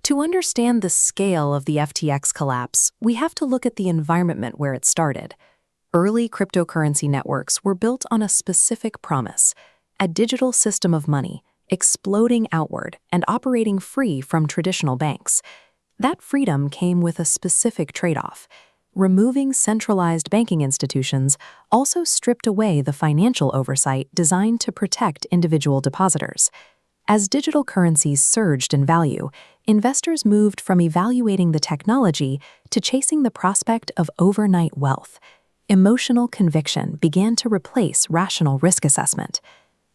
To understand the scale of the FTX collapse, we have to look at the environment where it started. Early cryptocurrency networks were built on a specific promise: a digital system of money, exploding outward and operating free from traditional banks. That freedom came with a specific trade-off. Removing centralized banking institutions also stripped away the financial oversight designed to protect individual depositors. As digital currencies surged in value, investors moved from evaluating the technology to chasing the prospect of overnight wealth. Emotional conviction began to replace rational risk assessment.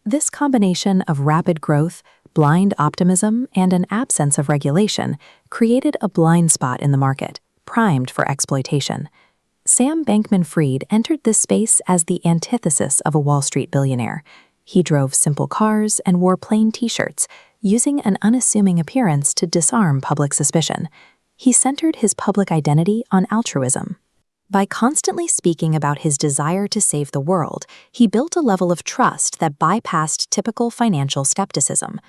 This combination of rapid growth, blind optimism, and an absence of regulation created a blind spot in the market, primed for exploitation. Sam Bankman-Fried entered this space as the antithesis of a Wall Street billionaire. He drove simple cars and wore plain t-shirts, using an unassuming appearance to disarm public suspicion. He centered his public identity on altruism. By constantly speaking about his desire to save the world, he built a level of trust that bypassed typical financial skepticism.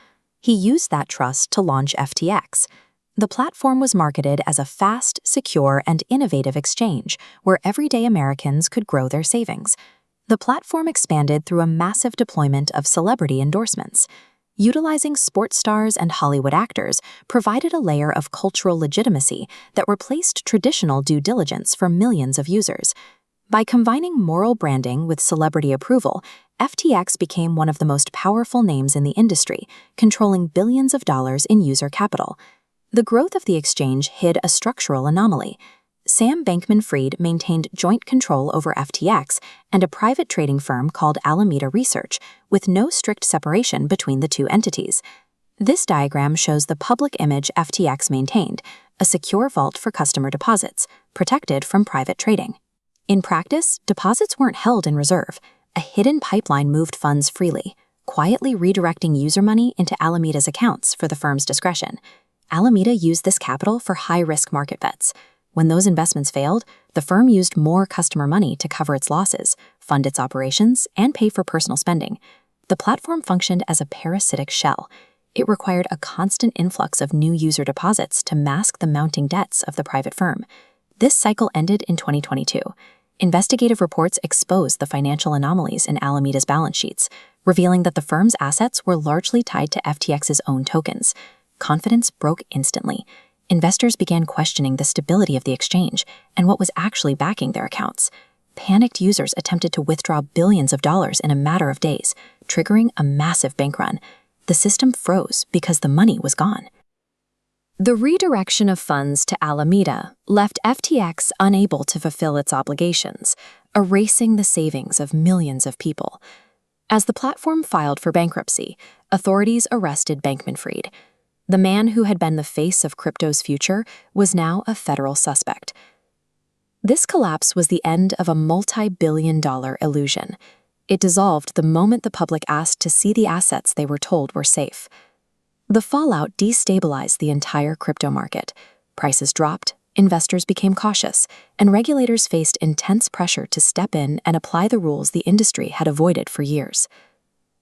He used that trust to launch FTX. The platform was marketed as a fast, secure, and innovative exchange where everyday Americans could grow their savings. The platform expanded through a massive deployment of celebrity endorsements. Utilizing sports stars and Hollywood actors provided a layer of cultural legitimacy that replaced traditional due diligence for millions of users. By combining moral branding with celebrity approval, FTX became one of the most powerful names in the industry, controlling billions of dollars in user capital. The growth of the exchange hid a structural anomaly. Sam Bankman-Fried maintained joint control over FTX and a private trading firm called Alameda Research, with no strict separation between the two entities. This diagram shows the public image FTX maintained, a secure vault for customer deposits, protected from private trading. In practice, deposits weren't held in reserve. A hidden pipeline moved funds freely, quietly redirecting user money into Alameda's accounts for the firm's discretion. Alameda used this capital for high-risk market bets. When those investments failed, the firm used more customer money to cover its losses, fund its operations, and pay for personal spending. The platform functioned as a parasitic shell. It required a constant influx of new user deposits to mask the mounting debts of the private firm. This cycle ended in 2022. Investigative reports exposed the financial anomalies in Alameda's balance sheets, revealing that the firm's assets were largely tied to FTX's own tokens. Confidence broke instantly. Investors began questioning the stability of the exchange and what was actually backing their accounts. Panicked users attempted to withdraw billions of dollars in a matter of days, triggering a massive bank run. The system froze because the money was gone. The redirection of funds to Alameda left FTX unable to fulfill its obligations, erasing the savings of millions of people. As the platform filed for bankruptcy, authorities arrested Bankman-Fried. The man who had been the face of crypto's future was now a federal suspect. This collapse was the end of a multi-billion-dollar illusion. It dissolved the moment the public asked to see the assets they were told were safe. The fallout destabilized the entire crypto market. Prices dropped, investors became cautious, and regulators faced intense pressure to step in and apply the rules the industry had avoided for years.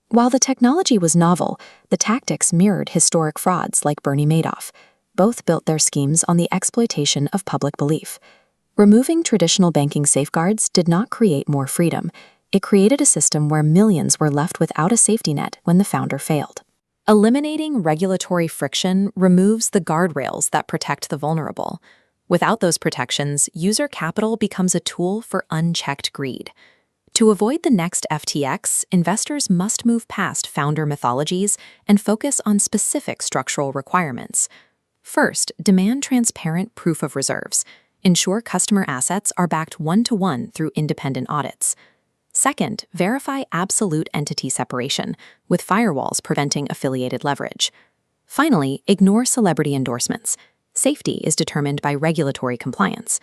While the technology was novel, the tactics mirrored historic frauds like Bernie Madoff. Both built their schemes on the exploitation of public belief. Removing traditional banking safeguards did not create more freedom. It created a system where millions were left without a safety net when the founder failed. Eliminating regulatory friction removes the guardrails that protect the vulnerable. Without those protections, user capital becomes a tool for unchecked greed. To avoid the next FTX, investors must move past founder mythologies and focus on specific structural requirements. First, demand transparent proof of reserves. Ensure customer assets are backed one-to-one through independent audits. Second, verify absolute entity separation, with firewalls preventing affiliated leverage. Finally, ignore celebrity endorsements. Safety is determined by regulatory compliance.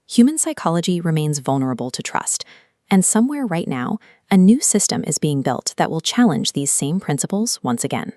Human psychology remains vulnerable to trust. And somewhere right now, a new system is being built that will challenge these same principles once again.